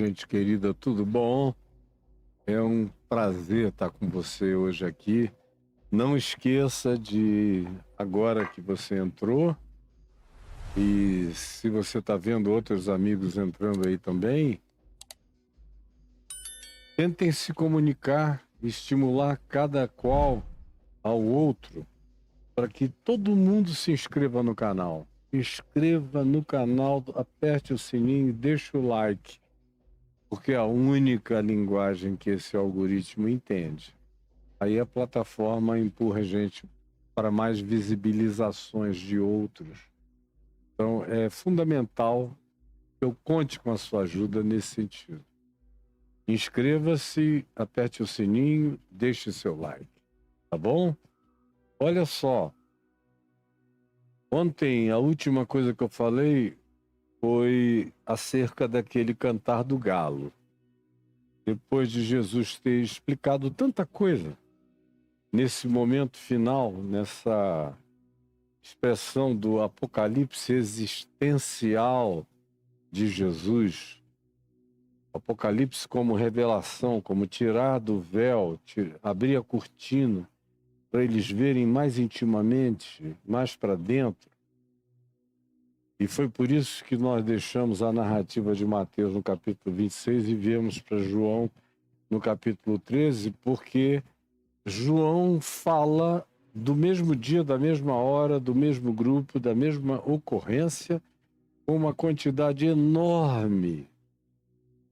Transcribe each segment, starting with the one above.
gente querida, tudo bom? É um prazer estar com você hoje aqui. Não esqueça de, agora que você entrou, e se você está vendo outros amigos entrando aí também, tentem se comunicar, estimular cada qual ao outro, para que todo mundo se inscreva no canal. Inscreva no canal, aperte o sininho e deixe o like. Porque é a única linguagem que esse algoritmo entende. Aí a plataforma empurra a gente para mais visibilizações de outros. Então é fundamental que eu conte com a sua ajuda nesse sentido. Inscreva-se, aperte o sininho, deixe seu like, tá bom? Olha só, ontem a última coisa que eu falei foi acerca daquele cantar do galo. Depois de Jesus ter explicado tanta coisa, nesse momento final, nessa expressão do apocalipse existencial de Jesus, apocalipse como revelação, como tirar do véu, abrir a cortina, para eles verem mais intimamente, mais para dentro. E foi por isso que nós deixamos a narrativa de Mateus no capítulo 26 e viemos para João no capítulo 13, porque João fala do mesmo dia, da mesma hora, do mesmo grupo, da mesma ocorrência, com uma quantidade enorme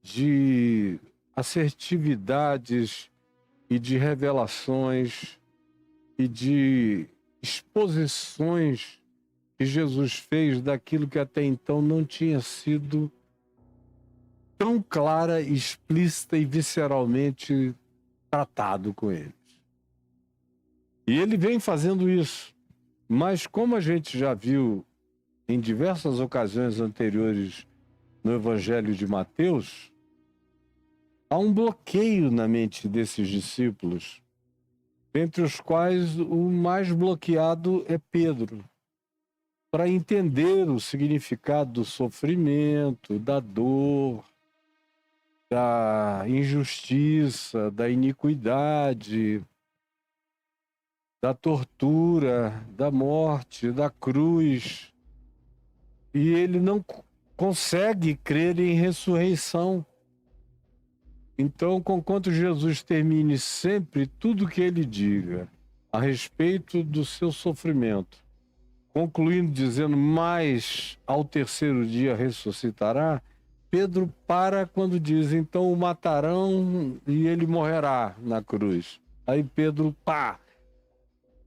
de assertividades e de revelações e de exposições que Jesus fez daquilo que até então não tinha sido tão clara, explícita e visceralmente tratado com eles. E ele vem fazendo isso, mas como a gente já viu em diversas ocasiões anteriores no Evangelho de Mateus, há um bloqueio na mente desses discípulos, entre os quais o mais bloqueado é Pedro, para entender o significado do sofrimento, da dor, da injustiça, da iniquidade, da tortura, da morte, da cruz. E ele não consegue crer em ressurreição. Então, conquanto Jesus termine sempre tudo que ele diga a respeito do seu sofrimento, concluindo dizendo, mas ao terceiro dia ressuscitará, Pedro para quando diz, então o matarão e ele morrerá na cruz. Aí Pedro,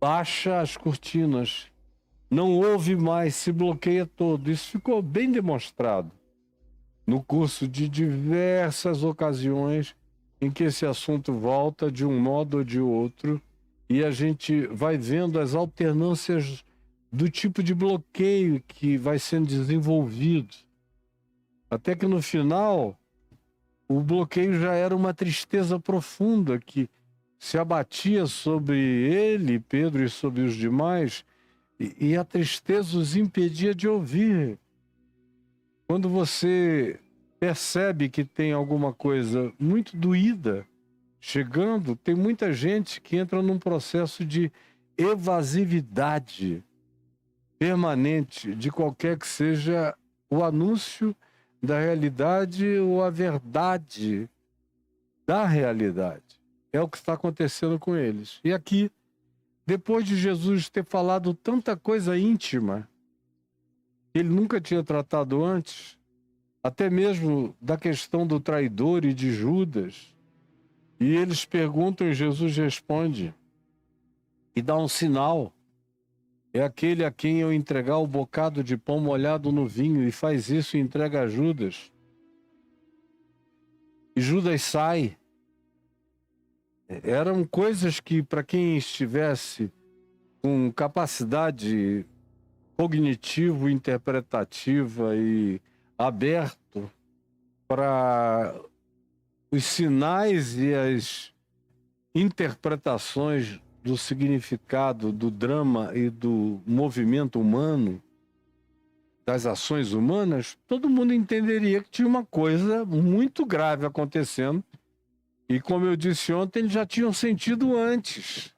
baixa as cortinas, não ouve mais, se bloqueia todo. Isso ficou bem demonstrado no curso de diversas ocasiões em que esse assunto volta de um modo ou de outro, e a gente vai vendo as alternâncias do tipo de bloqueio que vai sendo desenvolvido. Até que no final, o bloqueio já era uma tristeza profunda que se abatia sobre ele, Pedro, e sobre os demais, e a tristeza os impedia de ouvir. Quando você percebe que tem alguma coisa muito doída chegando, tem muita gente que entra num processo de evasividade permanente de qualquer que seja o anúncio da realidade ou a verdade da realidade. É o que está acontecendo com eles. E aqui, depois de Jesus ter falado tanta coisa íntima, que ele nunca tinha tratado antes, até mesmo da questão do traidor e de Judas, e eles perguntam e Jesus responde e dá um sinal. É aquele a quem eu entregar o bocado de pão molhado no vinho, e faz isso e entrega a Judas. E Judas sai. Eram coisas que, para quem estivesse com capacidade cognitivo-interpretativa e aberto para os sinais e as interpretações do significado do drama e do movimento humano, das ações humanas, todo mundo entenderia que tinha uma coisa muito grave acontecendo. E como eu disse ontem, eles já tinham sentido antes.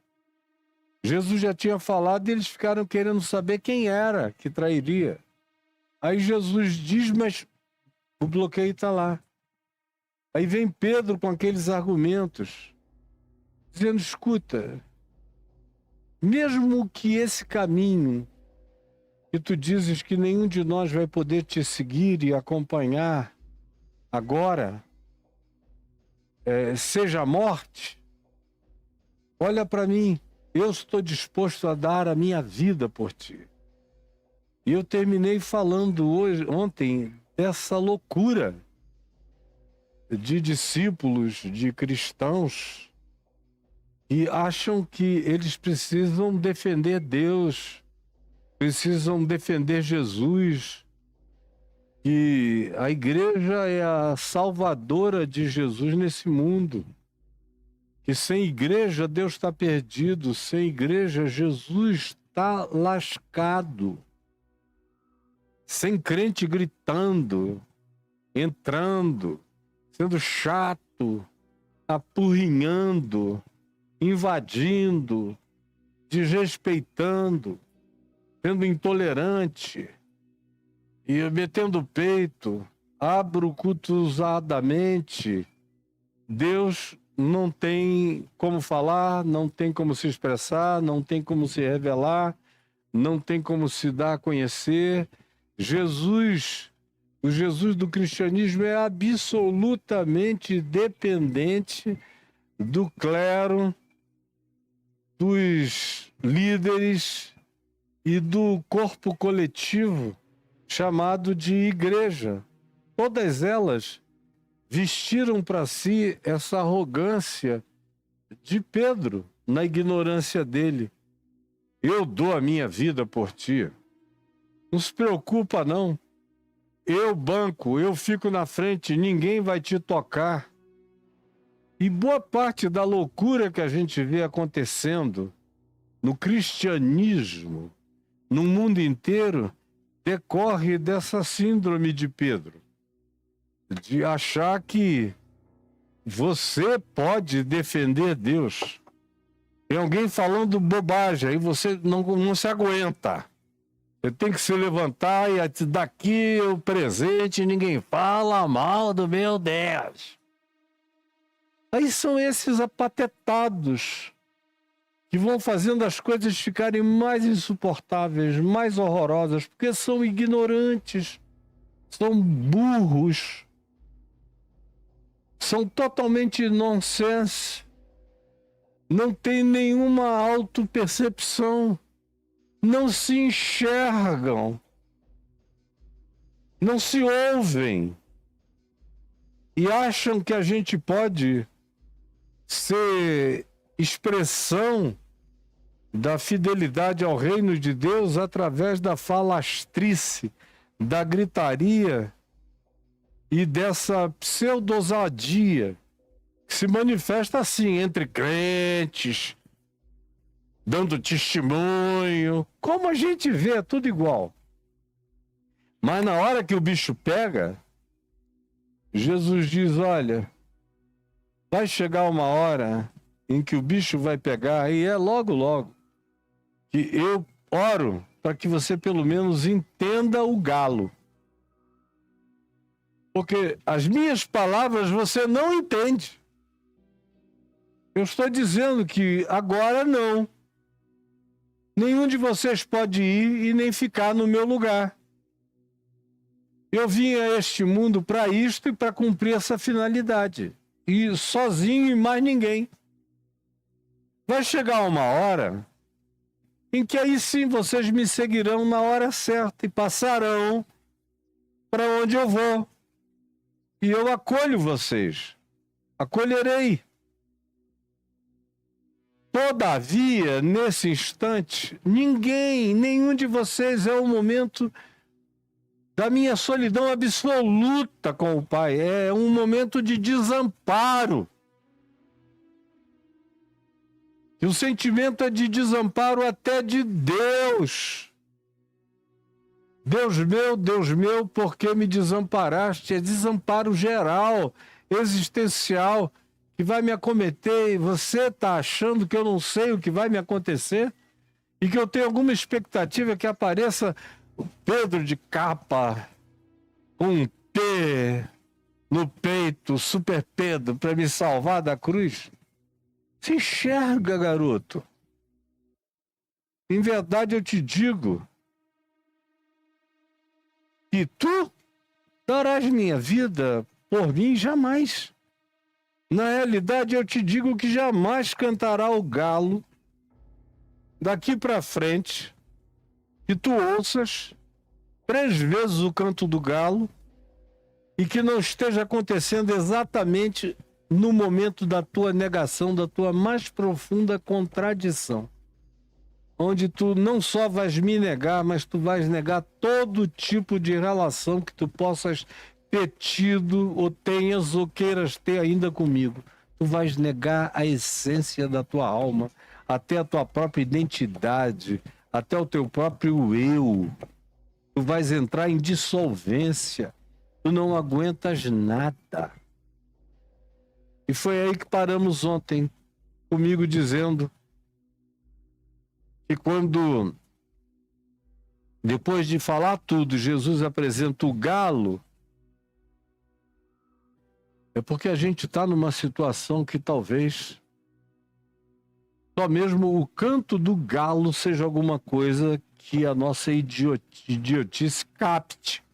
Jesus já tinha falado e eles ficaram querendo saber quem era que trairia. Aí Jesus diz, mas o bloqueio está lá. Aí vem Pedro com aqueles argumentos, dizendo, escuta, mesmo que esse caminho que tu dizes que nenhum de nós vai poder te seguir e acompanhar agora, seja a morte, olha para mim, eu estou disposto a dar a minha vida por ti. E eu terminei falando ontem dessa loucura de discípulos, de cristãos, que acham que eles precisam defender Deus, precisam defender Jesus, que a igreja é a salvadora de Jesus nesse mundo, que sem igreja Deus está perdido, sem igreja Jesus está lascado, sem crente gritando, entrando, sendo chato, apurrinhando, invadindo, desrespeitando, sendo intolerante e metendo o peito, abruptuzadamente. Deus não tem como falar, não tem como se expressar, não tem como se revelar, não tem como se dar a conhecer. Jesus, o Jesus do cristianismo é absolutamente dependente do clero, dos líderes e do corpo coletivo chamado de igreja. Todas elas vestiram para si essa arrogância de Pedro, na ignorância dele. Eu dou a minha vida por ti. Não se preocupa, não. Eu banco, eu fico na frente, ninguém vai te tocar. E boa parte da loucura que a gente vê acontecendo no cristianismo, no mundo inteiro, decorre dessa síndrome de Pedro, de achar que você pode defender Deus. Tem alguém falando bobagem, aí você não se aguenta. Você tem que se levantar e daqui o presente, ninguém fala mal do meu Deus. Aí são esses apatetados que vão fazendo as coisas ficarem mais insuportáveis, mais horrorosas, porque são ignorantes, são burros, são totalmente nonsense, não tem nenhuma autopercepção, não se enxergam, não se ouvem e acham que a gente pode ser expressão da fidelidade ao reino de Deus através da falastrice, da gritaria e dessa pseudosadia que se manifesta assim entre crentes, dando testemunho, como a gente vê, é tudo igual. Mas na hora que o bicho pega, Jesus diz, olha, vai chegar uma hora em que o bicho vai pegar, e é logo, logo, que eu oro para que você pelo menos entenda o galo. Porque as minhas palavras você não entende. Eu estou dizendo que agora não. Nenhum de vocês pode ir e nem ficar no meu lugar. Eu vim a este mundo para isto e para cumprir essa finalidade. E sozinho e mais ninguém. Vai chegar uma hora em que aí sim vocês me seguirão na hora certa e passarão para onde eu vou. E eu acolho vocês. Acolherei. Todavia, nesse instante, nenhum de vocês é o momento da minha solidão absoluta com o Pai. É um momento de desamparo. E o sentimento é de desamparo até de Deus. Deus meu, por que me desamparaste? É desamparo geral, existencial, que vai me acometer, e você está achando que eu não sei o que vai me acontecer? E que eu tenho alguma expectativa que apareça o Pedro de capa, com um P no peito, Super Pedro, para me salvar da cruz? Se enxerga, garoto. Em verdade eu te digo que tu darás minha vida por mim jamais. Na realidade, eu te digo que jamais cantará o galo daqui para frente, que tu ouças 3 vezes o canto do galo e que não esteja acontecendo exatamente no momento da tua negação, da tua mais profunda contradição, onde tu não só vais me negar, mas tu vais negar todo tipo de relação que tu possas ter tido, ou tenhas, ou queiras ter ainda comigo. Tu vais negar a essência da tua alma, até a tua própria identidade, até o teu próprio eu. Tu vais entrar em dissolvência. Tu não aguentas nada. E foi aí que paramos ontem, comigo dizendo que quando, depois de falar tudo, Jesus apresenta o galo, é porque a gente está numa situação que talvez só mesmo o canto do galo seja alguma coisa que a nossa idiotice capte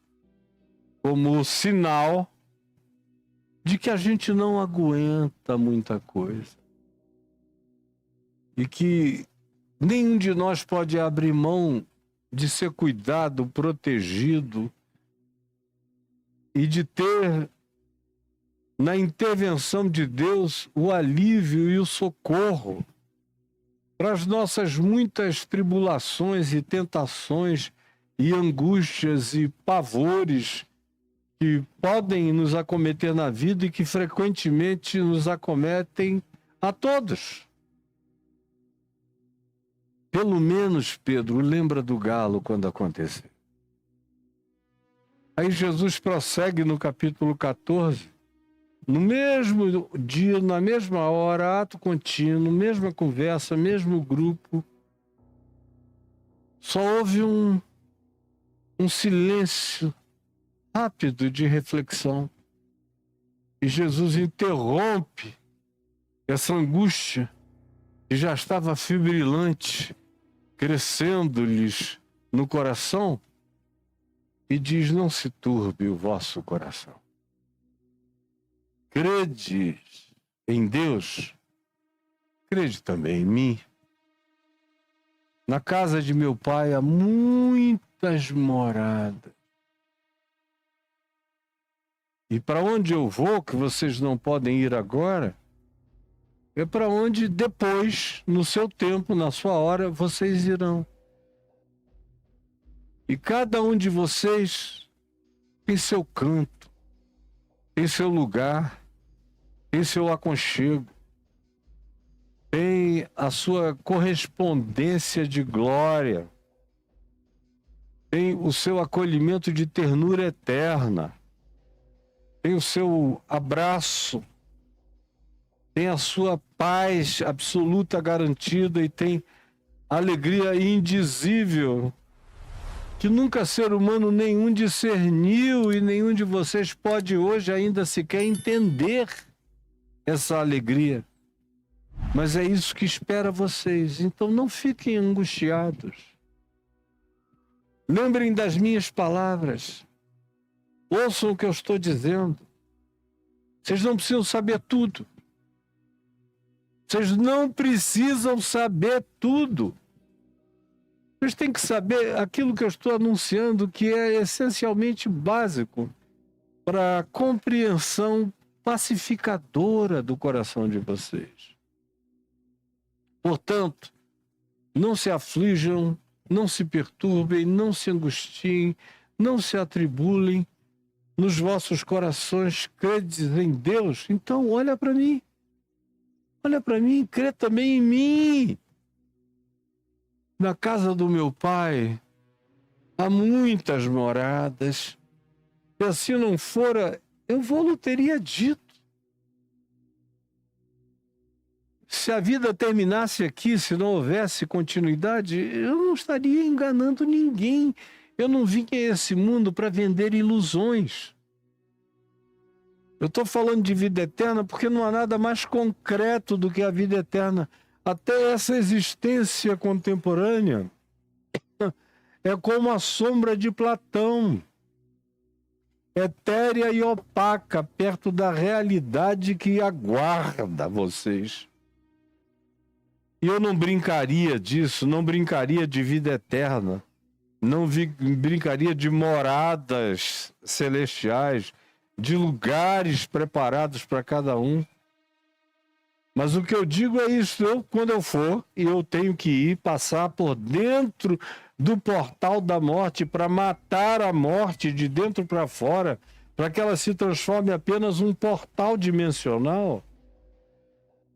como sinal de que a gente não aguenta muita coisa. E que nenhum de nós pode abrir mão de ser cuidado, protegido e de ter na intervenção de Deus o alívio e o socorro para as nossas muitas tribulações e tentações e angústias e pavores que podem nos acometer na vida e que frequentemente nos acometem a todos. Pelo menos, Pedro, lembra do galo quando acontecer. Aí Jesus prossegue no capítulo 14, no mesmo dia, na mesma hora, ato contínuo, mesma conversa, mesmo grupo. Só houve um silêncio rápido de reflexão. E Jesus interrompe essa angústia que já estava fibrilante, crescendo-lhes no coração, e diz: não se turbe o vosso coração. Crede em Deus, crede também em mim. Na casa de meu pai há muitas moradas. E para onde eu vou, que vocês não podem ir agora, é para onde depois, no seu tempo, na sua hora, vocês irão. E cada um de vocês tem seu canto, tem seu lugar, tem seu aconchego, tem a sua correspondência de glória, tem o seu acolhimento de ternura eterna, tem o seu abraço, tem a sua paz absoluta garantida e tem alegria indizível que nunca ser humano nenhum discerniu e nenhum de vocês pode hoje ainda sequer entender essa alegria. Mas é isso que espera vocês. Então não fiquem angustiados. Lembrem das minhas palavras. Ouçam o que eu estou dizendo. Vocês não precisam saber tudo. Vocês não precisam saber tudo. Vocês têm que saber aquilo que eu estou anunciando, que é essencialmente básico para a compreensão pacificadora do coração de vocês. Portanto, não se aflijam, não se perturbem, não se angustiem, não se atribulem nos vossos corações. Credes em Deus? Então olha para mim. Olha para mim, crê também em mim. Na casa do meu pai há muitas moradas. Se assim não fora, eu vou teria dito. Se a vida terminasse aqui, se não houvesse continuidade, eu não estaria enganando ninguém. Eu não vim a esse mundo para vender ilusões. Eu estou falando de vida eterna porque não há nada mais concreto do que a vida eterna. Até essa existência contemporânea é como a sombra de Platão, etérea e opaca, perto da realidade que aguarda vocês. E eu não brincaria disso, não brincaria de vida eterna, não brincaria de moradas celestiais, de lugares preparados para cada um. Mas o que eu digo é isso, quando eu for, e eu tenho que ir passar por dentro do portal da morte para matar a morte de dentro para fora, para que ela se transforme em apenas um portal dimensional.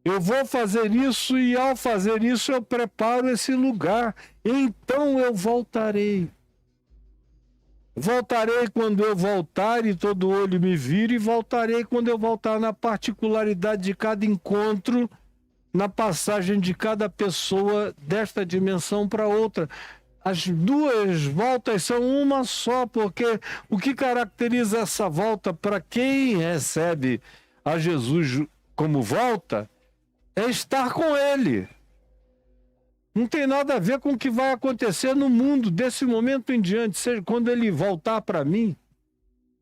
Eu vou fazer isso e ao fazer isso eu preparo esse lugar. Então eu voltarei. Voltarei quando eu voltar e todo olho me vir, e voltarei quando eu voltar na particularidade de cada encontro, na passagem de cada pessoa desta dimensão para outra. As duas voltas são uma só, porque o que caracteriza essa volta para quem recebe a Jesus como volta é estar com Ele. Não tem nada a ver com o que vai acontecer no mundo desse momento em diante, seja quando Ele voltar para mim,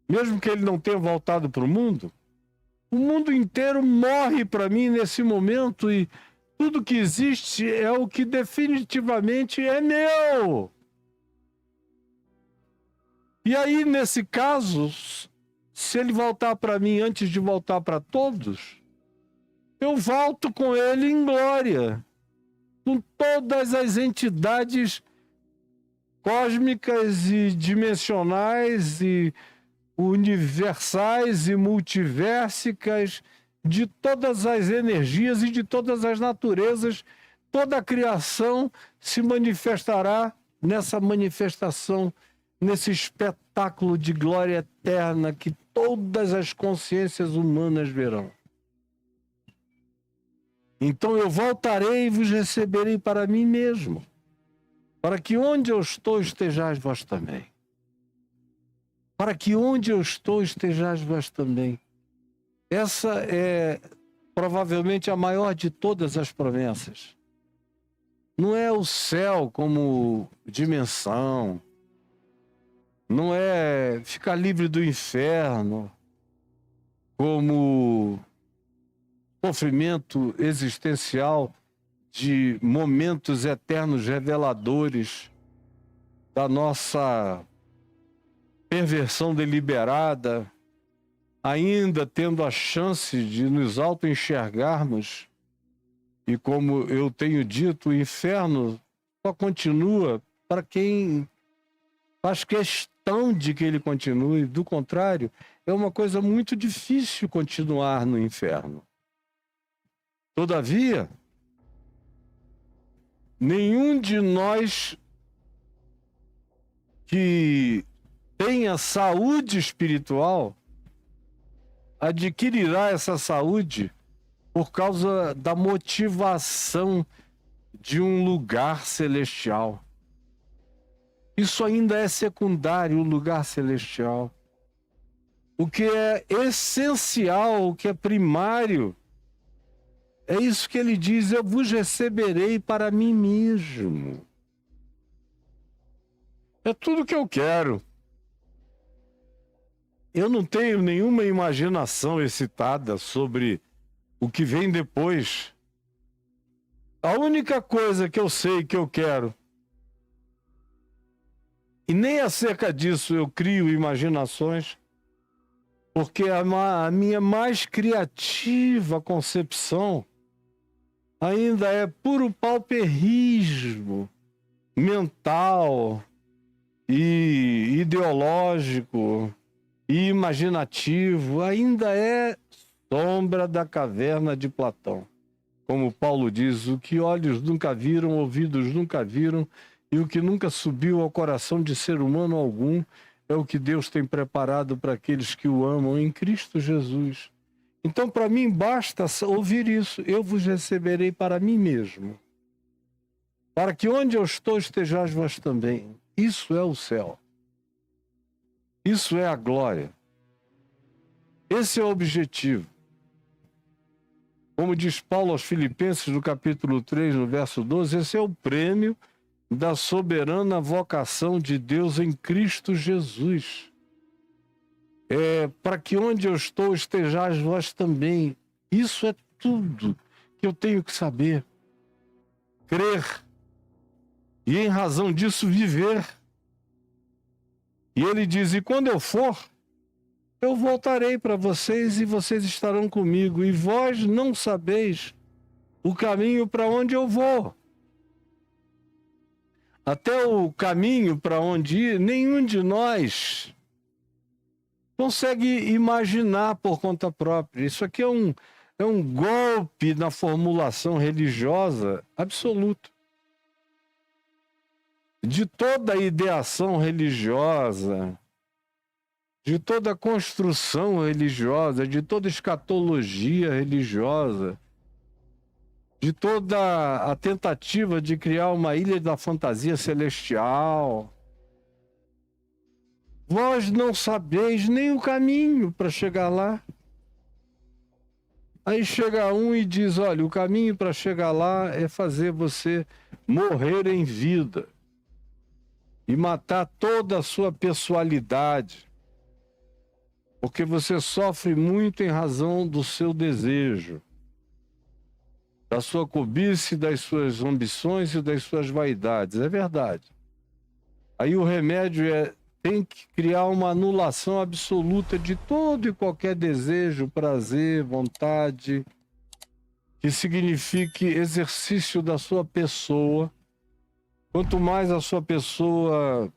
mesmo que Ele não tenha voltado para o mundo inteiro morre para mim nesse momento e tudo que existe é o que definitivamente é meu. E aí, nesse caso, se Ele voltar para mim antes de voltar para todos, eu volto com Ele em glória, com todas as entidades cósmicas e dimensionais e universais e multiversicas, de todas as energias e de todas as naturezas. Toda a criação se manifestará nessa manifestação, nesse espetáculo de glória eterna que todas as consciências humanas verão. Então eu voltarei e vos receberei para mim mesmo, para que onde eu estou estejais vós também. Para que onde eu estou estejais vós também. Essa é provavelmente a maior de todas as promessas. Não é o céu como dimensão, não é ficar livre do inferno como sofrimento existencial de momentos eternos reveladores da nossa perversão deliberada, ainda tendo a chance de nos auto-enxergarmos. E como eu tenho dito, o inferno só continua para quem faz questão de que ele continue. Do contrário, é uma coisa muito difícil continuar no inferno. Todavia, nenhum de nós que tenha saúde espiritual adquirirá essa saúde por causa da motivação de um lugar celestial. Isso ainda é secundário, o lugar celestial. O que é essencial, o que é primário, é isso que ele diz: eu vos receberei para mim mesmo. É tudo que eu quero. Eu não tenho nenhuma imaginação excitada sobre o que vem depois. A única coisa que eu sei que eu quero, e nem acerca disso eu crio imaginações, porque a minha mais criativa concepção ainda é puro pauperismo mental e ideológico e imaginativo, ainda é sombra da caverna de Platão. Como Paulo diz, o que olhos nunca viram, ouvidos nunca viram, e o que nunca subiu ao coração de ser humano algum é o que Deus tem preparado para aqueles que o amam em Cristo Jesus. Então, para mim, basta ouvir isso. Eu vos receberei para mim mesmo, para que onde eu estou estejais vós também. Isso é o céu. Isso é a glória. Esse é o objetivo. Como diz Paulo aos Filipenses, no capítulo 3, no verso 12, esse é o prêmio da soberana vocação de Deus em Cristo Jesus. Para que onde eu estou estejais vós também. Isso é tudo que eu tenho que saber. Crer. E em razão disso viver. E ele diz, e quando eu for, eu voltarei para vocês e vocês estarão comigo. E vós não sabeis o caminho para onde eu vou. Até o caminho para onde ir, nenhum de nós consegue imaginar por conta própria. Isso aqui é um golpe na formulação religiosa absoluto. De toda a ideação religiosa, de toda a construção religiosa, de toda a escatologia religiosa, de toda a tentativa de criar uma ilha da fantasia celestial. Vós não sabeis nem o caminho para chegar lá. Aí chega um e diz, olha, o caminho para chegar lá é fazer você morrer em vida e matar toda a sua pessoalidade, porque você sofre muito em razão do seu desejo, da sua cobiça, das suas ambições e das suas vaidades. É verdade. Aí o remédio tem que criar uma anulação absoluta de todo e qualquer desejo, prazer, vontade, que signifique exercício da sua pessoa. Quanto mais a sua pessoa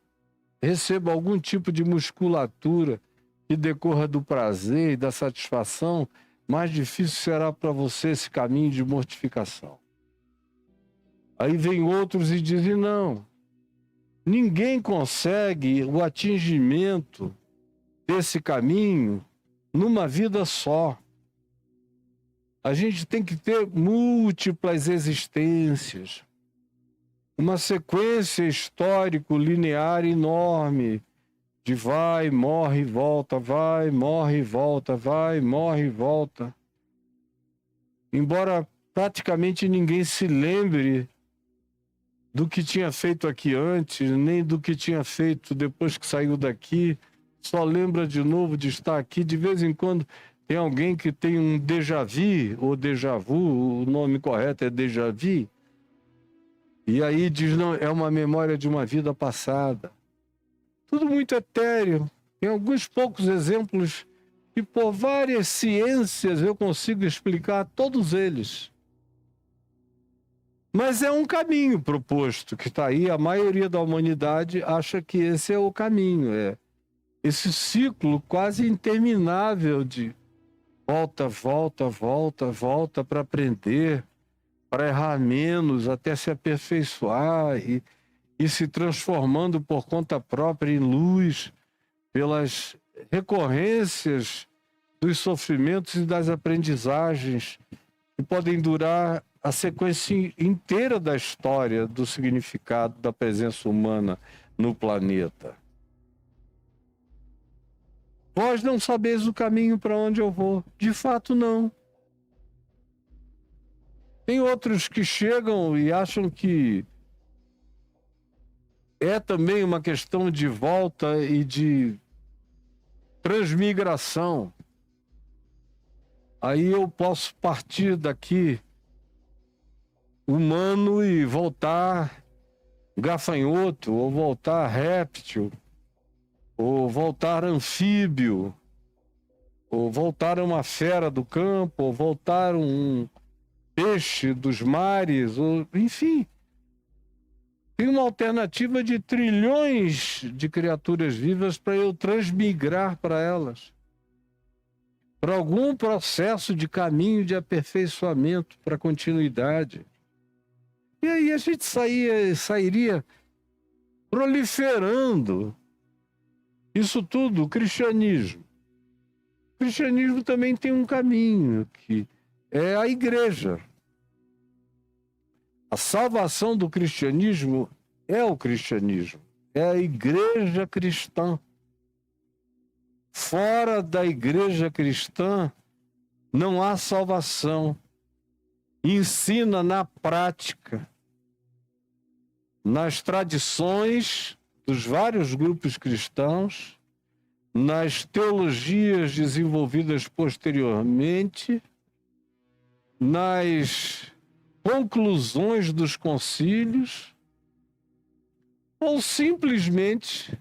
receba algum tipo de musculatura que decorra do prazer e da satisfação, mais difícil será para você esse caminho de mortificação. Aí vem outros e dizem, não, ninguém consegue o atingimento desse caminho numa vida só. A gente tem que ter múltiplas existências, uma sequência histórico linear enorme, de vai, morre e volta, vai, morre e volta, vai, morre e volta. Embora praticamente ninguém se lembre do que tinha feito aqui antes, nem do que tinha feito depois que saiu daqui, só lembra de novo de estar aqui. De vez em quando tem alguém que tem um déjà vu, ou déjà vu, o nome correto é déjà vu, e aí diz, não, é uma memória de uma vida passada. Tudo muito etéreo. Tem alguns poucos exemplos que por várias ciências eu consigo explicar todos eles. Mas é um caminho proposto que está aí. A maioria da humanidade acha que esse é o caminho. Esse ciclo quase interminável de volta, volta, volta, volta para aprender, para errar menos, até se aperfeiçoar e se transformando por conta própria em luz, pelas recorrências dos sofrimentos e das aprendizagens que podem durar a sequência inteira da história do significado da presença humana no planeta. Vós não sabeis o caminho para onde eu vou. De fato, não. Tem outros que chegam e acham que é também uma questão de volta e de transmigração. Aí eu posso partir daqui humano e voltar gafanhoto, ou voltar réptil, ou voltar anfíbio, ou voltar uma fera do campo, ou voltar um peixe dos mares, ou enfim. Tem uma alternativa de trilhões de criaturas vivas para eu transmigrar para elas, para algum processo de caminho de aperfeiçoamento, para continuidade. E aí a gente sairia proliferando. Isso tudo, o cristianismo. O cristianismo também tem um caminho, que é a igreja. A salvação do cristianismo é o cristianismo, é a igreja cristã. Fora da igreja cristã não há salvação. Ensina na prática, nas tradições dos vários grupos cristãos, nas teologias desenvolvidas posteriormente, nas conclusões dos concílios, ou simplesmente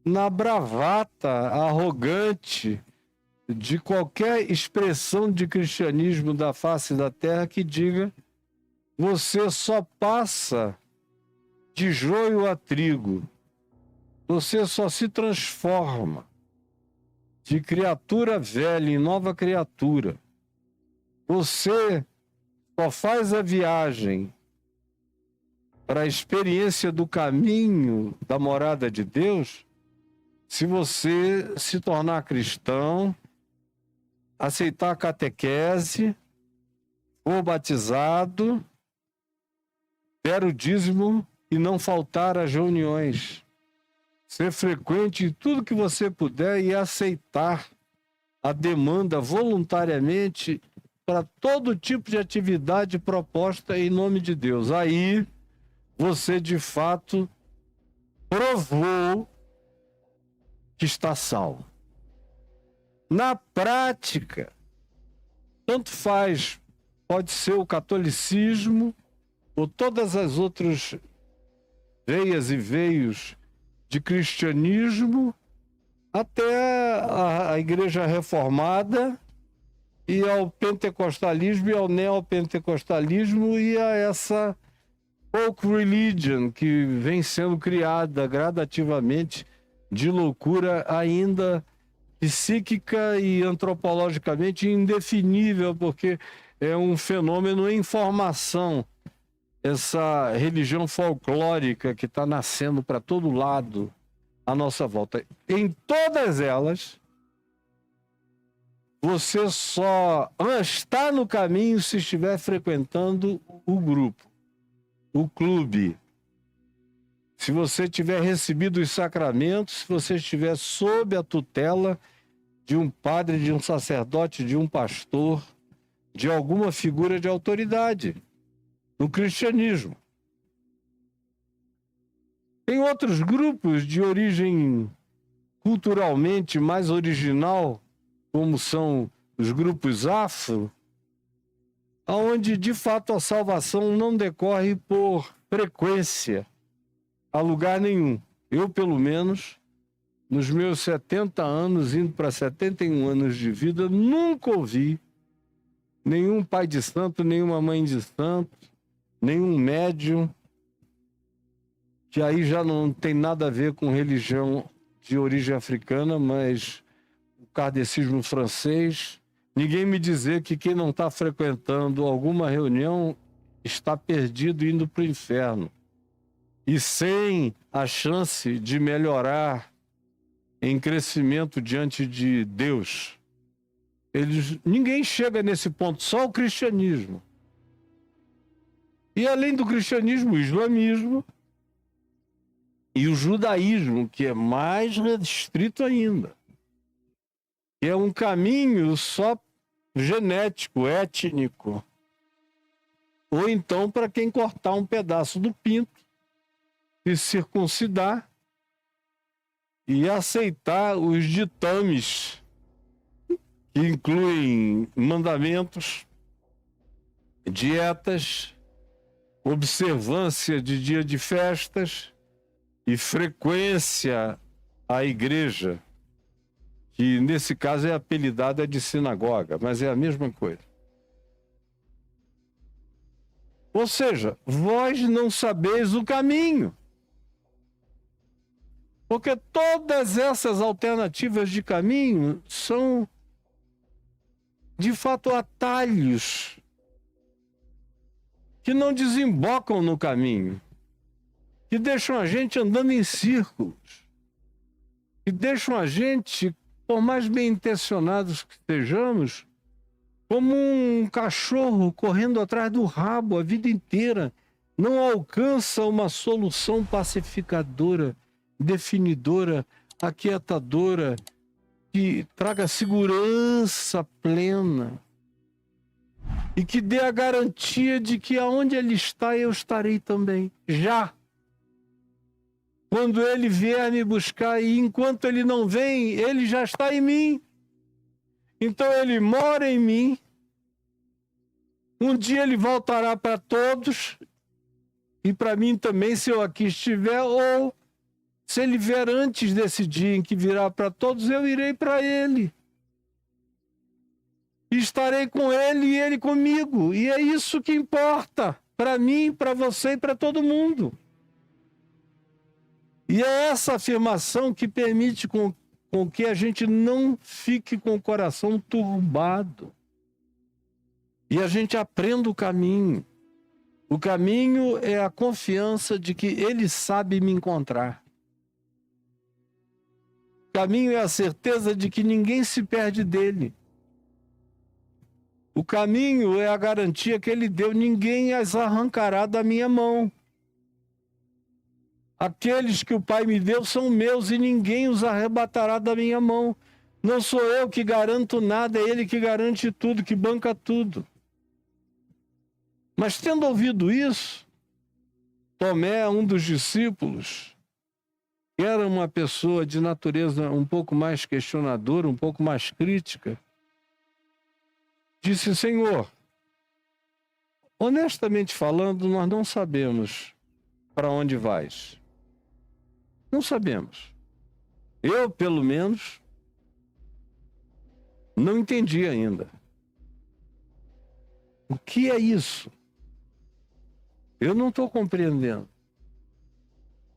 na bravata arrogante de qualquer expressão de cristianismo da face da terra que diga: você só passa de joio a trigo, você só se transforma de criatura velha em nova criatura, você só faz a viagem para a experiência do caminho da morada de Deus se você se tornar cristão, aceitar a catequese, for batizado, der o dízimo e não faltar às reuniões. Ser frequente em tudo que você puder e aceitar a demanda voluntariamente para todo tipo de atividade proposta em nome de Deus. Aí você de fato provou que está salvo. Na prática, tanto faz, pode ser o catolicismo ou todas as outras veias e veios de cristianismo, até a igreja reformada e ao pentecostalismo e ao neopentecostalismo e a essa folk religion que vem sendo criada gradativamente de loucura ainda psíquica e antropologicamente indefinível, porque é um fenômeno em formação, essa religião folclórica que está nascendo para todo lado à nossa volta. Em todas elas, você só está no caminho se estiver frequentando o grupo, o clube. Se você tiver recebido os sacramentos, se você estiver sob a tutela de um padre, de um sacerdote, de um pastor, de alguma figura de autoridade no cristianismo. Tem outros grupos de origem culturalmente mais original, como são os grupos afro, onde de fato a salvação não decorre por frequência a lugar nenhum. Eu, pelo menos, nos meus 70 anos, indo para 71 anos de vida, nunca ouvi nenhum pai de santo, nenhuma mãe de santo, nenhum médium, que aí já não tem nada a ver com religião de origem africana, mas o kardecismo francês. Ninguém me dizer que quem não está frequentando alguma reunião está perdido indo para o inferno. E sem a chance de melhorar em crescimento diante de Deus. Ninguém chega nesse ponto, só o cristianismo. E além do cristianismo, o islamismo e o judaísmo, que é mais restrito ainda. Que é um caminho só genético, étnico. Ou então para quem cortar um pedaço do pinto, se circuncidar e aceitar os ditames que incluem mandamentos, dietas, observância de dia de festas e frequência à igreja, que nesse caso é apelidada de sinagoga, mas é a mesma coisa. Ou seja, vós não sabeis o caminho. Porque todas essas alternativas de caminho são, de fato, atalhos que não desembocam no caminho, que deixam a gente andando em círculos, que deixam a gente, por mais bem intencionados que estejamos, como um cachorro correndo atrás do rabo a vida inteira, não alcança uma solução pacificadora, definidora, aquietadora, que traga segurança plena e que dê a garantia de que aonde ele está, eu estarei também. Já. Quando ele vier me buscar, e enquanto ele não vem, ele já está em mim. Então ele mora em mim. Um dia ele voltará para todos e para mim também, se eu aqui estiver, ou se ele vier antes desse dia em que virá para todos, eu irei para ele. E estarei com ele e ele comigo. E é isso que importa para mim, para você e para todo mundo. E é essa afirmação que permite com que a gente não fique com o coração turbado. E a gente aprenda o caminho. O caminho é a confiança de que ele sabe me encontrar. O caminho é a certeza de que ninguém se perde dele. O caminho é a garantia que ele deu, ninguém as arrancará da minha mão. Aqueles que o Pai me deu são meus e ninguém os arrebatará da minha mão. Não sou eu que garanto nada, é ele que garante tudo, que banca tudo. Mas tendo ouvido isso, Tomé, um dos discípulos, que era uma pessoa de natureza um pouco mais questionadora, um pouco mais crítica, disse: Senhor, honestamente falando, nós não sabemos para onde vais. Não sabemos. Eu, pelo menos, não entendi ainda. O que é isso? Eu não estou compreendendo.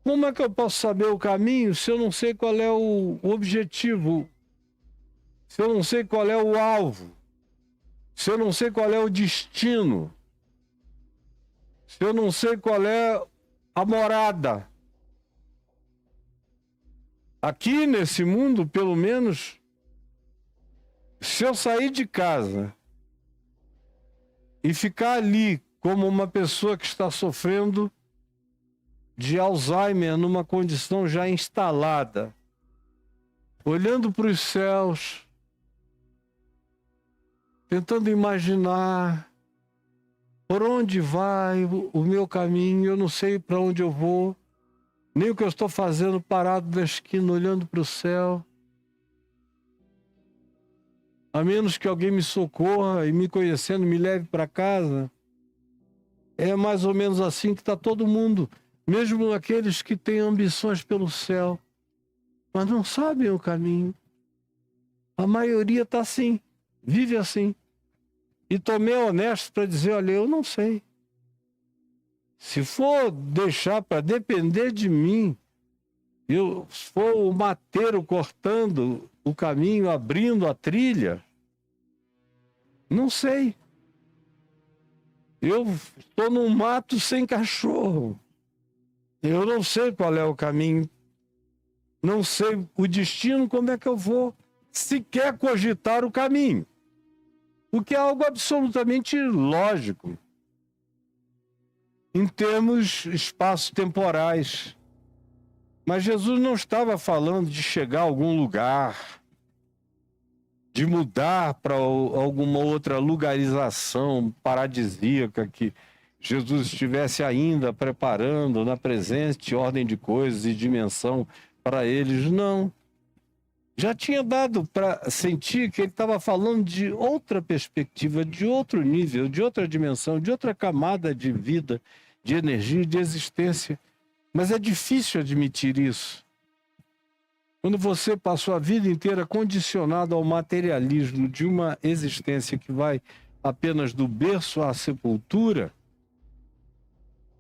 Como é que eu posso saber o caminho se eu não sei qual é o objetivo? Se eu não sei qual é o alvo? Se eu não sei qual é o destino? Se eu não sei qual é a morada? Aqui nesse mundo, pelo menos, se eu sair de casa e ficar ali como uma pessoa que está sofrendo de Alzheimer, numa condição já instalada, olhando para os céus, tentando imaginar por onde vai o meu caminho, eu não sei para onde eu vou, nem o que eu estou fazendo parado na esquina, olhando para o céu. A menos que alguém me socorra e, me conhecendo, me leve para casa. É mais ou menos assim que está todo mundo, mesmo aqueles que têm ambições pelo céu, mas não sabem o caminho. A maioria está assim, vive assim. E Tomé é honesto para dizer: olha, eu não sei. Se for deixar para depender de mim, se for o mateiro cortando o caminho, abrindo a trilha, não sei. Eu estou num mato sem cachorro. Eu não sei qual é o caminho. Não sei o destino, como é que eu vou sequer cogitar o caminho. O que é algo absolutamente lógico em termos espaço-temporais. Mas Jesus não estava falando de chegar a algum lugar, de mudar para alguma outra lugarização paradisíaca que Jesus estivesse ainda preparando na presente ordem de coisas e dimensão para eles. Não. Já tinha dado para sentir que ele estava falando de outra perspectiva, de outro nível, de outra dimensão, de outra camada de vida, de energia, de existência. Mas é difícil admitir isso. Quando você passou a vida inteira condicionado ao materialismo de uma existência que vai apenas do berço à sepultura,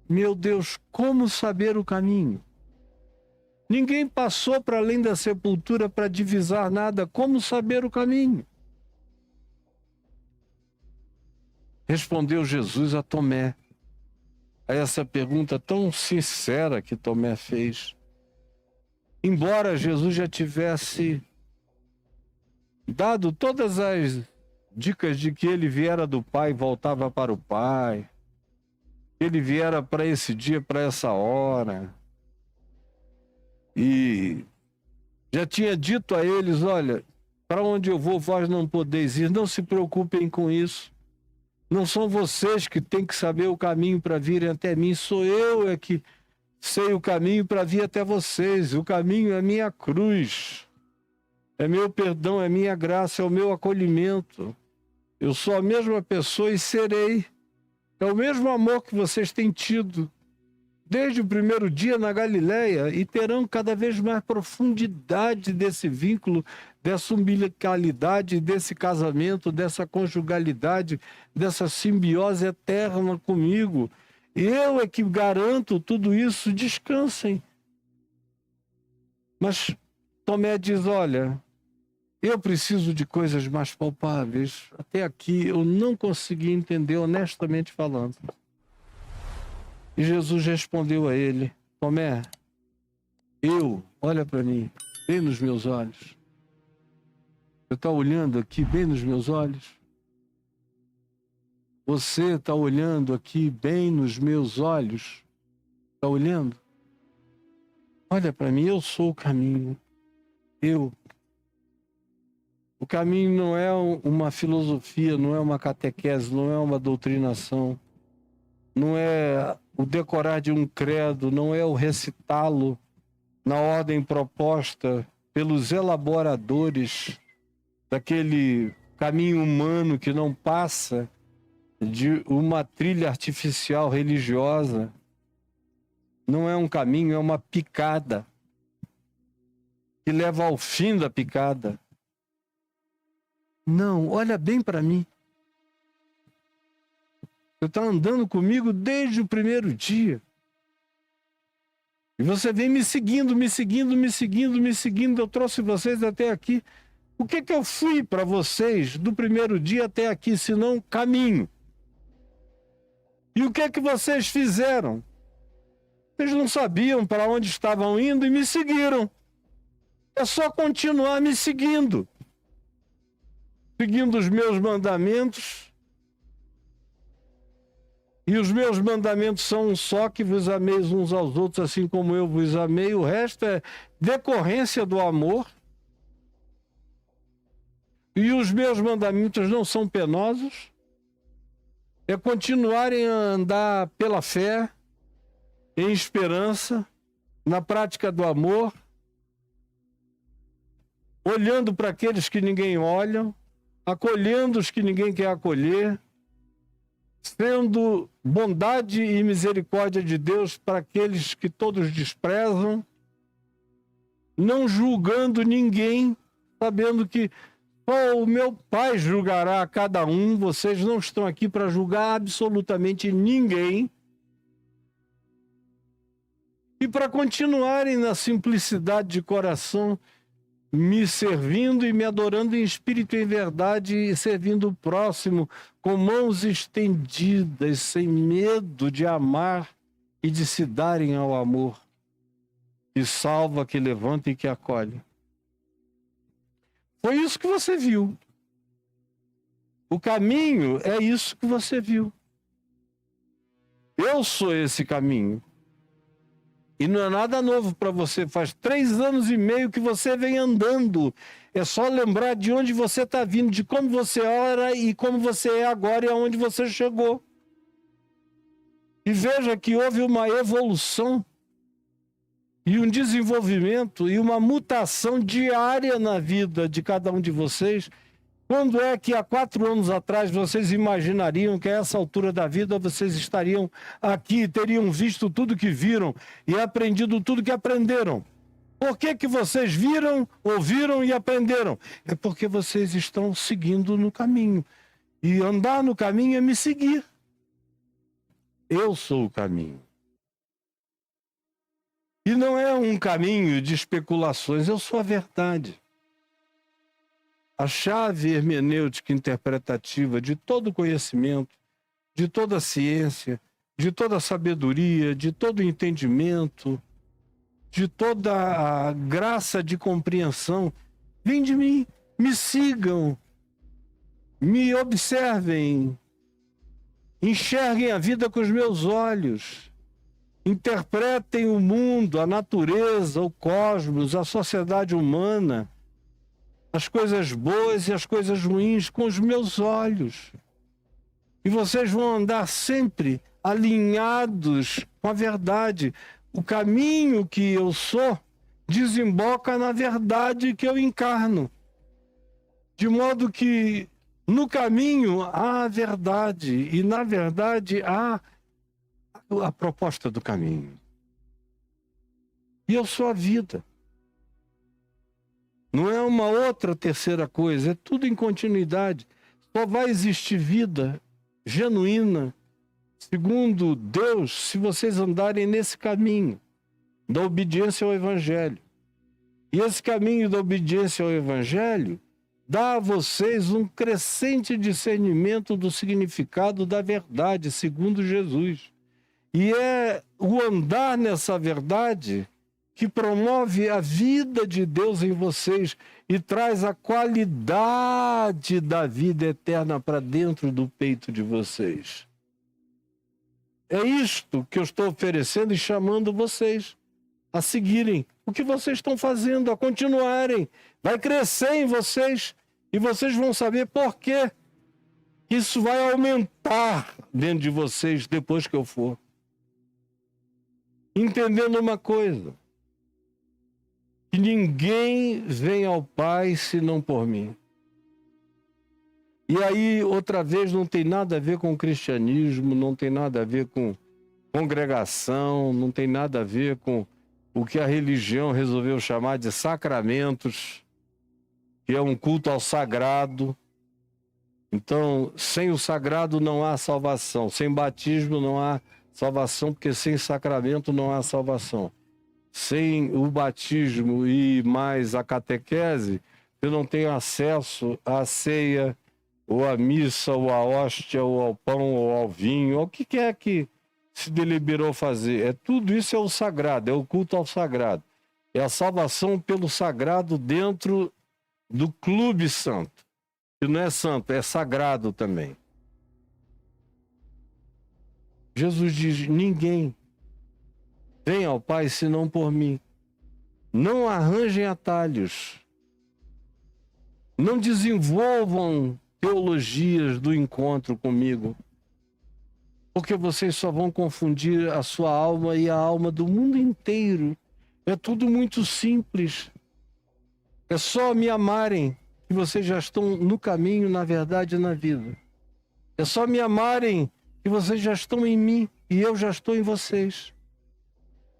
meu Deus, como saber o caminho? Ninguém passou para além da sepultura para divisar nada. Como saber o caminho? Respondeu Jesus a Tomé: a essa pergunta tão sincera que Tomé fez. Embora Jesus já tivesse dado todas as dicas de que ele viera do Pai e voltava para o Pai, ele viera para esse dia, para essa hora, e já tinha dito a eles: olha, para onde eu vou, vós não podeis ir, não se preocupem com isso. Não são vocês que têm que saber o caminho para virem até mim, sou eu que sei o caminho para vir até vocês. O caminho é minha cruz, é meu perdão, é minha graça, é o meu acolhimento. Eu sou a mesma pessoa e serei. É o mesmo amor que vocês têm tido desde o primeiro dia na Galileia e terão cada vez mais profundidade desse vínculo, dessa umbilicalidade, desse casamento, dessa conjugalidade, dessa simbiose eterna comigo. Eu é que garanto tudo isso, descansem. Mas Tomé diz: olha, eu preciso de coisas mais palpáveis. Até aqui eu não consegui entender, honestamente falando. E Jesus respondeu a ele: Tomé, olha para mim, bem nos meus olhos. Você está olhando aqui bem nos meus olhos? Você está olhando aqui bem nos meus olhos? Está olhando? Olha para mim, eu sou o caminho. O caminho não é uma filosofia, não é uma catequese, não é uma doutrinação, não é o decorar de um credo, não é o recitá-lo na ordem proposta pelos elaboradores daquele caminho humano que não passa de uma trilha artificial religiosa. Não é um caminho, é uma picada que leva ao fim da picada. Não, olha bem para mim. Você está andando comigo desde o primeiro dia. E você vem me seguindo. Eu trouxe vocês até aqui. O que eu fui para vocês do primeiro dia até aqui, senão caminho? E o que vocês fizeram? Vocês não sabiam para onde estavam indo e me seguiram. É só continuar me seguindo. Seguindo os meus mandamentos. E os meus mandamentos são um só, que vos ameis uns aos outros, assim como eu vos amei. O resto é decorrência do amor. E os meus mandamentos não são penosos. É continuarem a andar pela fé, em esperança, na prática do amor, olhando para aqueles que ninguém olha, acolhendo os que ninguém quer acolher, sendo bondade e misericórdia de Deus para aqueles que todos desprezam, não julgando ninguém, sabendo que o meu Pai julgará a cada um. Vocês não estão aqui para julgar absolutamente ninguém. E para continuarem na simplicidade de coração, me servindo e me adorando em espírito e em verdade, e servindo o próximo com mãos estendidas, sem medo de amar e de se darem ao amor, que salva, que levanta e que acolhe. Foi isso que você viu. O caminho é isso que você viu. Eu sou esse caminho. E não é nada novo para você. Faz 3 anos e meio que você vem andando. É só lembrar de onde você está vindo, de como você era e como você é agora e aonde você chegou. E veja que houve uma evolução e um desenvolvimento e uma mutação diária na vida de cada um de vocês. Quando é que há 4 anos atrás vocês imaginariam que a essa altura da vida vocês estariam aqui, teriam visto tudo que viram e aprendido tudo que aprenderam? Por que vocês viram, ouviram e aprenderam? É porque vocês estão seguindo no caminho. E andar no caminho é me seguir. Eu sou o caminho. E não é um caminho de especulações, eu sou a verdade. A chave hermenêutica interpretativa de todo conhecimento, de toda ciência, de toda a sabedoria, de todo o entendimento, de toda a graça de compreensão. Vem de mim, me sigam, me observem, enxerguem a vida com os meus olhos, interpretem o mundo, a natureza, o cosmos, a sociedade humana, as coisas boas e as coisas ruins com os meus olhos. E vocês vão andar sempre alinhados com a verdade. O caminho que eu sou desemboca na verdade que eu encarno. De modo que no caminho há a verdade, e na verdade há a proposta do caminho. E eu sou a vida. Não é uma outra terceira coisa, é tudo em continuidade. Só vai existir vida genuína, segundo Deus, se vocês andarem nesse caminho da obediência ao Evangelho. E esse caminho da obediência ao Evangelho dá a vocês um crescente discernimento do significado da verdade, segundo Jesus. E é o andar nessa verdade que promove a vida de Deus em vocês e traz a qualidade da vida eterna para dentro do peito de vocês. É isto que eu estou oferecendo e chamando vocês a seguirem o que vocês estão fazendo, a continuarem. Vai crescer em vocês e vocês vão saber por quê. Isso vai aumentar dentro de vocês depois que eu for. Entendendo uma coisa, que ninguém vem ao Pai senão por mim. E aí, outra vez, não tem nada a ver com cristianismo, não tem nada a ver com congregação, não tem nada a ver com o que a religião resolveu chamar de sacramentos, que é um culto ao sagrado. Então, sem o sagrado não há salvação, sem batismo não há salvação, porque sem sacramento não há salvação. Sem o batismo e mais a catequese, eu não tenho acesso à ceia, ou à missa, ou à hóstia, ou ao pão, ou ao vinho, ou o que quer que se deliberou fazer. Tudo isso é o sagrado, é o culto ao sagrado. É a salvação pelo sagrado dentro do clube santo. Que não é santo, é sagrado também. Jesus diz, ninguém vem ao Pai senão por mim. Não arranjem atalhos. Não desenvolvam teologias do encontro comigo. Porque vocês só vão confundir a sua alma e a alma do mundo inteiro. É tudo muito simples. É só me amarem que vocês já estão no caminho, na verdade e na vida. É só me amarem que vocês já estão em mim e eu já estou em vocês.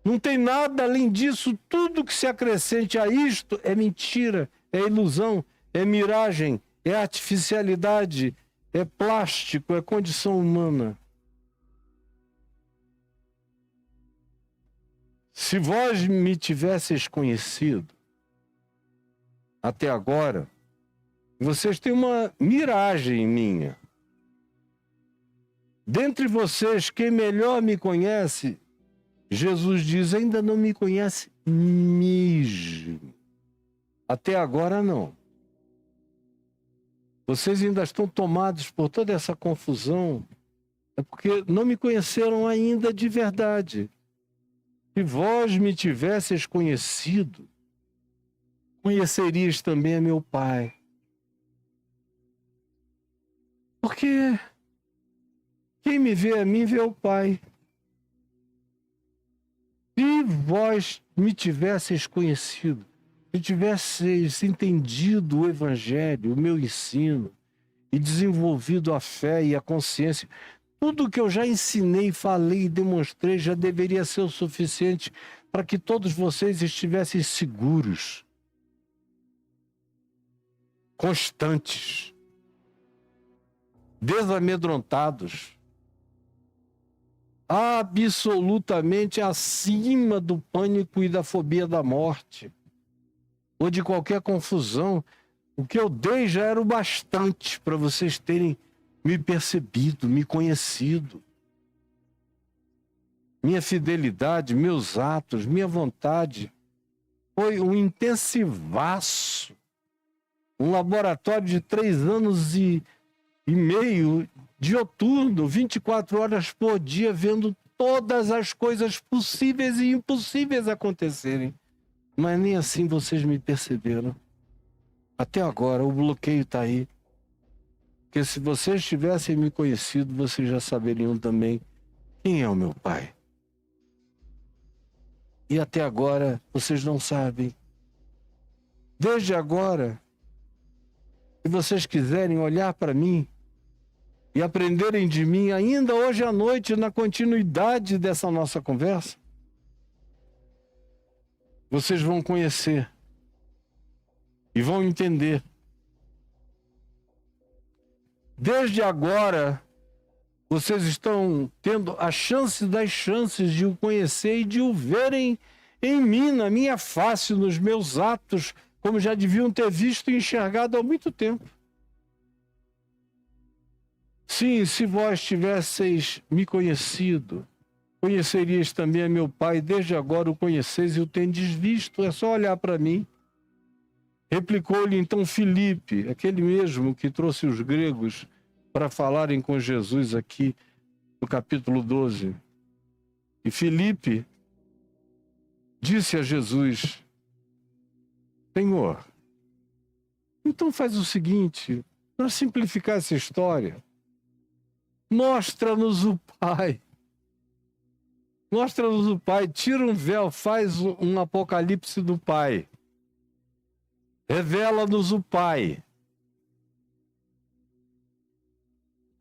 Não tem nada além disso. Tudo que se acrescente a isto é mentira, é ilusão, é miragem, é artificialidade, é plástico, é condição humana. Se vós me tivesseis conhecido até agora, vocês têm uma miragem minha. Dentre vocês, quem melhor me conhece, Jesus diz, ainda não me conhece mesmo. Até agora não. Vocês ainda estão tomados por toda essa confusão, é porque não me conheceram ainda de verdade. Se vós me tivesseis conhecido, conhecerias também a meu Pai. Porque quem me vê a mim, vê o Pai. Se vós me tivesseis conhecido, se tivesseis entendido o Evangelho, o meu ensino, e desenvolvido a fé e a consciência, tudo que eu já ensinei, falei e demonstrei já deveria ser o suficiente para que todos vocês estivessem seguros, constantes, desamedrontados, absolutamente acima do pânico e da fobia da morte, ou de qualquer confusão. O que eu dei já era o bastante para vocês terem me percebido, me conhecido. minha fidelidade, meus atos, minha vontade. Foi um intensivaço. Um laboratório de 3 anos e meio, dioturno, 24 horas por dia, vendo todas as coisas possíveis e impossíveis acontecerem. Mas nem assim vocês me perceberam. Até agora, o bloqueio está aí. Porque se vocês tivessem me conhecido, vocês já saberiam também quem é o meu Pai. E até agora, vocês não sabem. Desde agora, se vocês quiserem olhar para mim e aprenderem de mim, ainda hoje à noite, na continuidade dessa nossa conversa, vocês vão conhecer e vão entender. Desde agora, vocês estão tendo a chance das chances de o conhecer e de o verem em mim, na minha face, nos meus atos, como já deviam ter visto e enxergado há muito tempo. Sim, se vós tivesseis me conhecido, conhecerias também a meu Pai. Desde agora o conheceis e o tendes visto. É só olhar para mim. Replicou-lhe então Filipe, aquele mesmo que trouxe os gregos para falarem com Jesus aqui no capítulo 12. E Filipe disse a Jesus: Senhor, então faz o seguinte, para simplificar essa história, mostra-nos o Pai. Mostra-nos o Pai, tira um véu, faz um apocalipse do Pai. Revela-nos o Pai.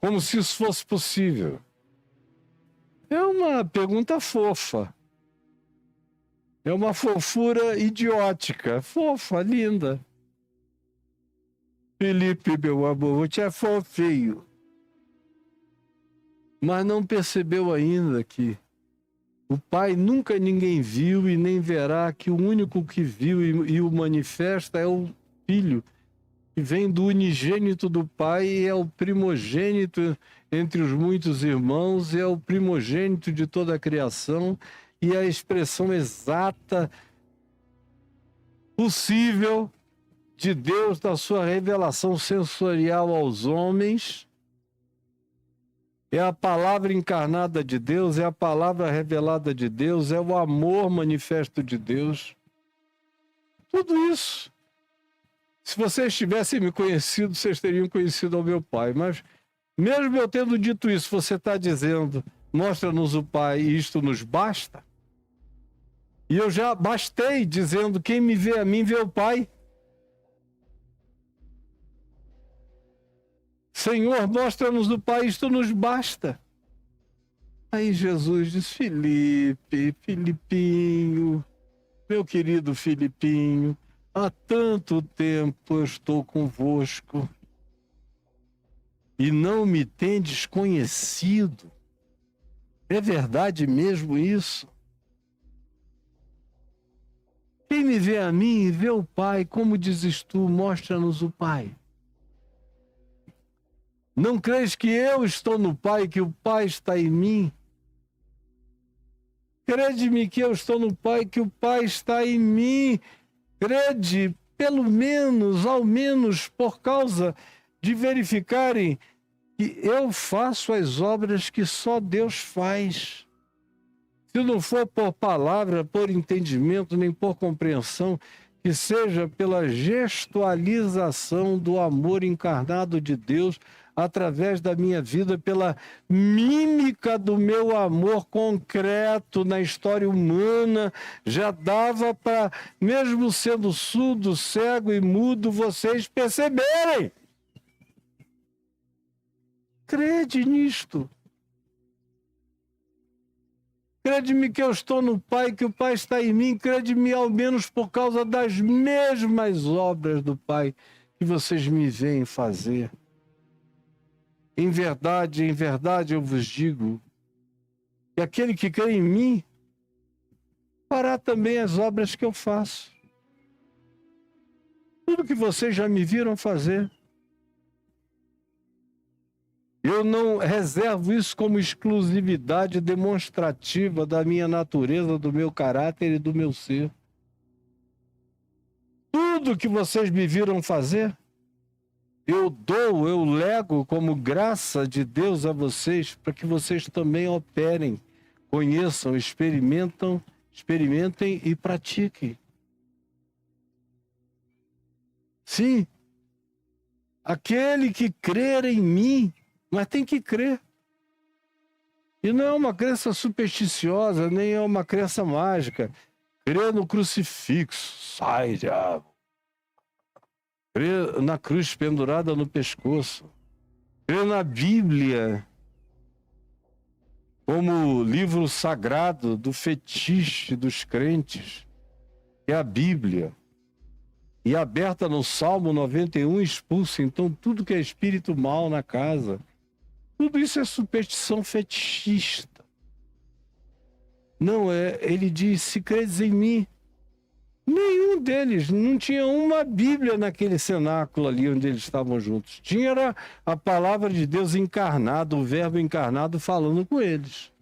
Como se isso fosse possível. É uma pergunta fofa. É uma fofura idiótica. Fofa, linda. Felipe, meu amor, você é fofinho. Mas não percebeu ainda que o Pai nunca ninguém viu e nem verá, que o único que viu e o manifesta é o Filho, que vem do unigênito do Pai e é o primogênito entre os muitos irmãos, e é o primogênito de toda a criação e a expressão exata possível de Deus da sua revelação sensorial aos homens. É a palavra encarnada de Deus, é a palavra revelada de Deus, é o amor manifesto de Deus. Tudo isso. Se vocês tivessem me conhecido, vocês teriam conhecido ao meu Pai. Mas, mesmo eu tendo dito isso, você está dizendo, mostra-nos o Pai e isto nos basta? E eu já bastei dizendo, quem me vê a mim, vê o Pai. Senhor, mostra-nos o Pai, isto nos basta. Aí Jesus diz, Filipinho, meu querido Filipinho, há tanto tempo eu estou convosco e não me tendes conhecido. É verdade mesmo isso? Quem me vê a mim, vê o Pai. Como dizes tu, mostra-nos o Pai. Não crês que eu estou no Pai, que o Pai está em mim? Crede-me que eu estou no Pai, que o Pai está em mim. Crede, pelo menos, ao menos, por causa de verificarem que eu faço as obras que só Deus faz. Se não for por palavra, por entendimento, nem por compreensão, que seja pela gestualização do amor encarnado de Deus através da minha vida, pela mímica do meu amor concreto na história humana, já dava para, mesmo sendo surdo, cego e mudo, vocês perceberem. Crede nisto. Crede-me que eu estou no Pai, que o Pai está em mim. Crede-me ao menos por causa das mesmas obras do Pai que vocês me veem fazer. Em verdade eu vos digo que aquele que crê em mim fará também as obras que eu faço. Tudo que vocês já me viram fazer. Eu Eu não reservo isso como exclusividade demonstrativa da minha natureza, do meu caráter e do meu ser. Tudo que vocês me viram fazer, eu lego como graça de Deus a vocês, para que vocês também operem, conheçam, experimentem e pratiquem. Sim, aquele que crer em mim, mas tem que crer. E não é uma crença supersticiosa, nem é uma crença mágica. Crer no crucifixo, sai, diabo. Crer na cruz pendurada no pescoço. Crer na Bíblia como livro sagrado do fetiche dos crentes, que é a Bíblia. E aberta no Salmo 91, expulsa então tudo que é espírito mal na casa. Tudo isso é superstição fetichista. Não é, ele diz, se credes em mim. Nenhum deles, não tinha uma Bíblia naquele cenáculo ali onde eles estavam juntos. Tinha era a palavra de Deus encarnada, o verbo encarnado falando com eles.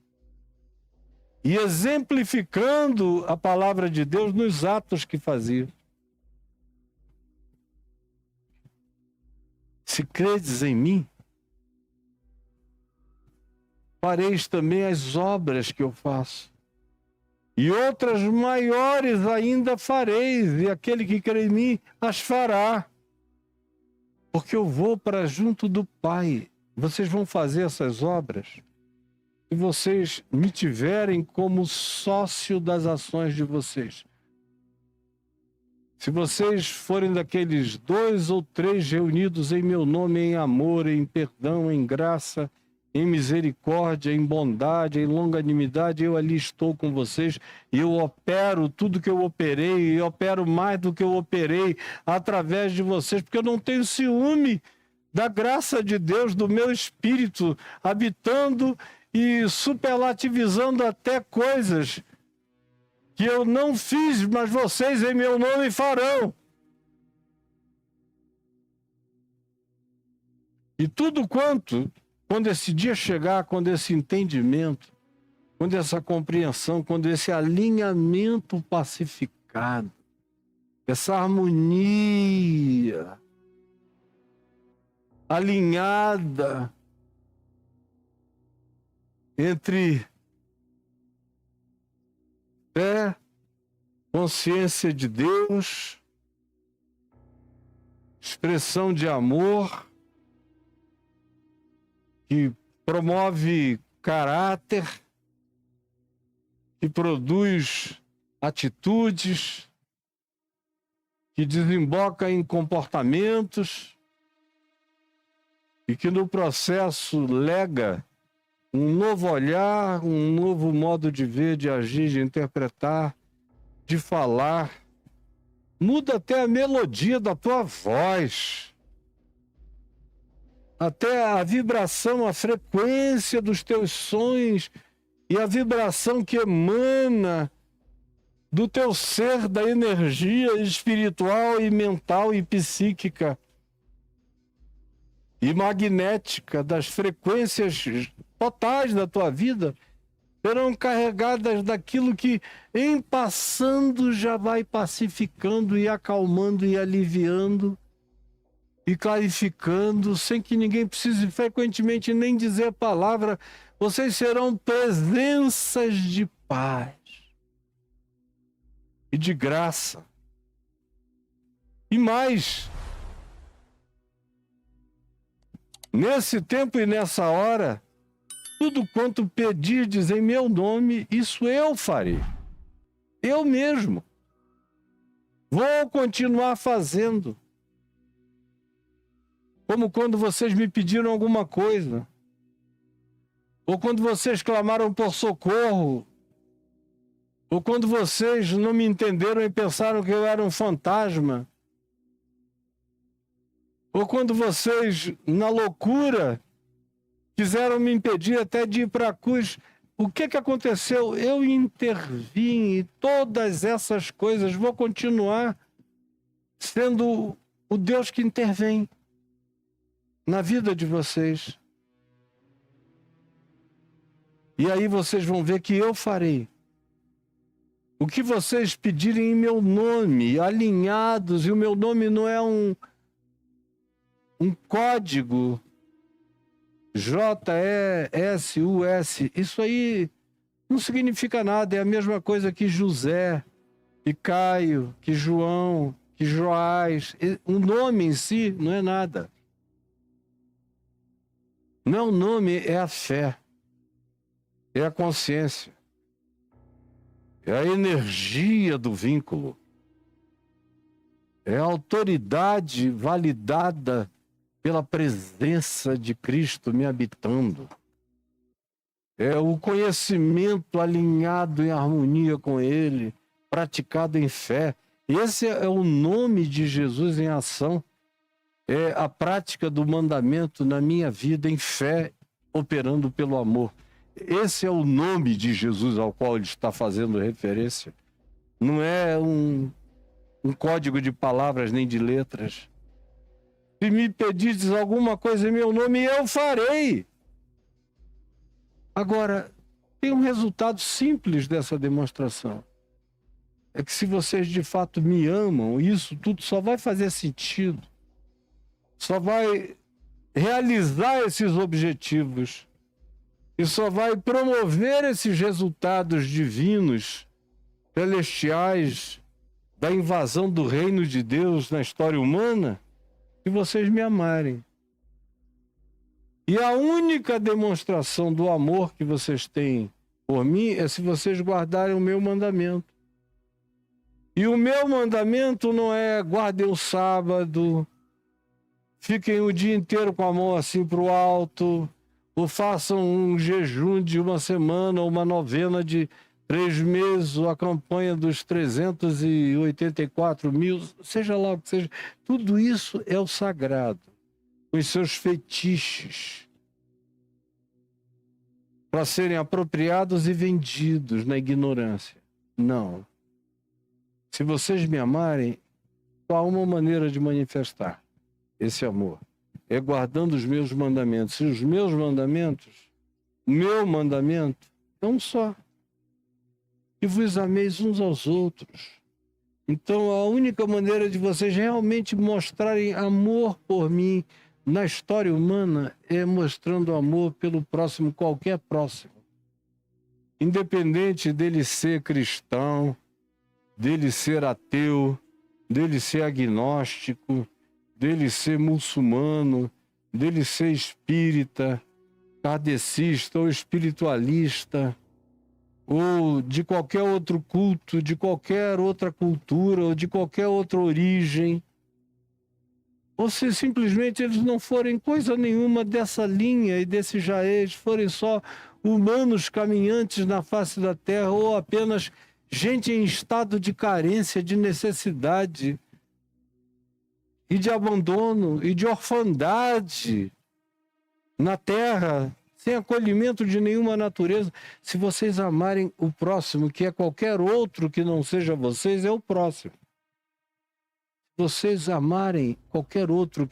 E exemplificando a palavra de Deus nos atos que fazia. Se credes em mim, fareis também as obras que eu faço. E outras maiores ainda fareis, e aquele que crê em mim as fará. Porque eu vou para junto do Pai. Vocês vão fazer essas obras se vocês me tiverem como sócio das ações de vocês. Se vocês forem daqueles 2 ou 3 reunidos em meu nome, em amor, em perdão, em graça, em misericórdia, em bondade, em longanimidade, eu ali estou com vocês e eu opero tudo que eu operei, e opero mais do que eu operei através de vocês, porque eu não tenho ciúme da graça de Deus, do meu espírito, habitando e superlativizando até coisas que eu não fiz, mas vocês em meu nome farão. E tudo quanto, quando esse dia chegar, quando esse entendimento, quando essa compreensão, quando esse alinhamento pacificado, essa harmonia alinhada entre fé, consciência de Deus, expressão de amor, que promove caráter, que produz atitudes, que desemboca em comportamentos e que no processo lega um novo olhar, um novo modo de ver, de agir, de interpretar, de falar. Muda até a melodia da tua voz. Até a vibração, a frequência dos teus sons e a vibração que emana do teu ser, da energia espiritual e mental e psíquica e magnética, das frequências totais da tua vida, serão carregadas daquilo que, em passando, já vai pacificando e acalmando e aliviando e clarificando, sem que ninguém precise frequentemente nem dizer a palavra. Vocês serão presenças de paz e de graça. E mais, nesse tempo e nessa hora, tudo quanto pedirdes em meu nome, isso eu farei. Eu mesmo. Vou continuar fazendo. Como quando vocês me pediram alguma coisa. Ou quando vocês clamaram por socorro. Ou quando vocês não me entenderam e pensaram que eu era um fantasma. Ou quando vocês, na loucura, quiseram me impedir até de ir para a cruz. O que aconteceu? Eu intervim e todas essas coisas vou continuar sendo o Deus que intervém na vida de vocês. E aí vocês vão ver que eu farei. O que vocês pedirem em meu nome, alinhados, e o meu nome não é um código JESUS, isso aí não significa nada, é a mesma coisa que José, que Caio, que João, que Joás. O nome em si não é nada. Não é o nome, é a fé, é a consciência, é a energia do vínculo, é a autoridade validada pela presença de Cristo me habitando. É o conhecimento alinhado em harmonia com Ele, praticado em fé. Esse é o nome de Jesus em ação. É a prática do mandamento na minha vida em fé, operando pelo amor. Esse é o nome de Jesus ao qual ele está fazendo referência. Não é um código de palavras nem de letras. Se me pedires alguma coisa em meu nome, eu farei. Agora, tem um resultado simples dessa demonstração. É que se vocês de fato me amam, isso tudo só vai fazer sentido. Só vai realizar esses objetivos. E só vai promover esses resultados divinos, celestiais, da invasão do reino de Deus na história humana, se vocês me amarem. E a única demonstração do amor que vocês têm por mim é se vocês guardarem o meu mandamento. E o meu mandamento não é guardem o sábado, fiquem o dia inteiro com a mão assim para o alto, ou façam um jejum de uma semana, ou uma novena de 3 meses, ou a campanha dos 384 mil, seja lá o que seja. Tudo isso é o sagrado, os seus fetiches, para serem apropriados e vendidos na ignorância. Não. Se vocês me amarem, só há uma maneira de manifestar esse amor. É guardando os meus mandamentos. E os meus mandamentos, o meu mandamento, é um só. E vos ameis uns aos outros. Então, a única maneira de vocês realmente mostrarem amor por mim na história humana é mostrando amor pelo próximo, qualquer próximo. Independente dele ser cristão, dele ser ateu, dele ser agnóstico, dele ser muçulmano, dele ser espírita, kardecista ou espiritualista, ou de qualquer outro culto, de qualquer outra cultura, ou de qualquer outra origem, ou se simplesmente eles não forem coisa nenhuma dessa linha e desse jaez, forem só humanos caminhantes na face da terra, ou apenas gente em estado de carência, de necessidade, e de abandono, e de orfandade na terra, sem acolhimento de nenhuma natureza. Se vocês amarem o próximo, que é qualquer outro que não seja vocês, é o próximo. Se vocês amarem qualquer outro que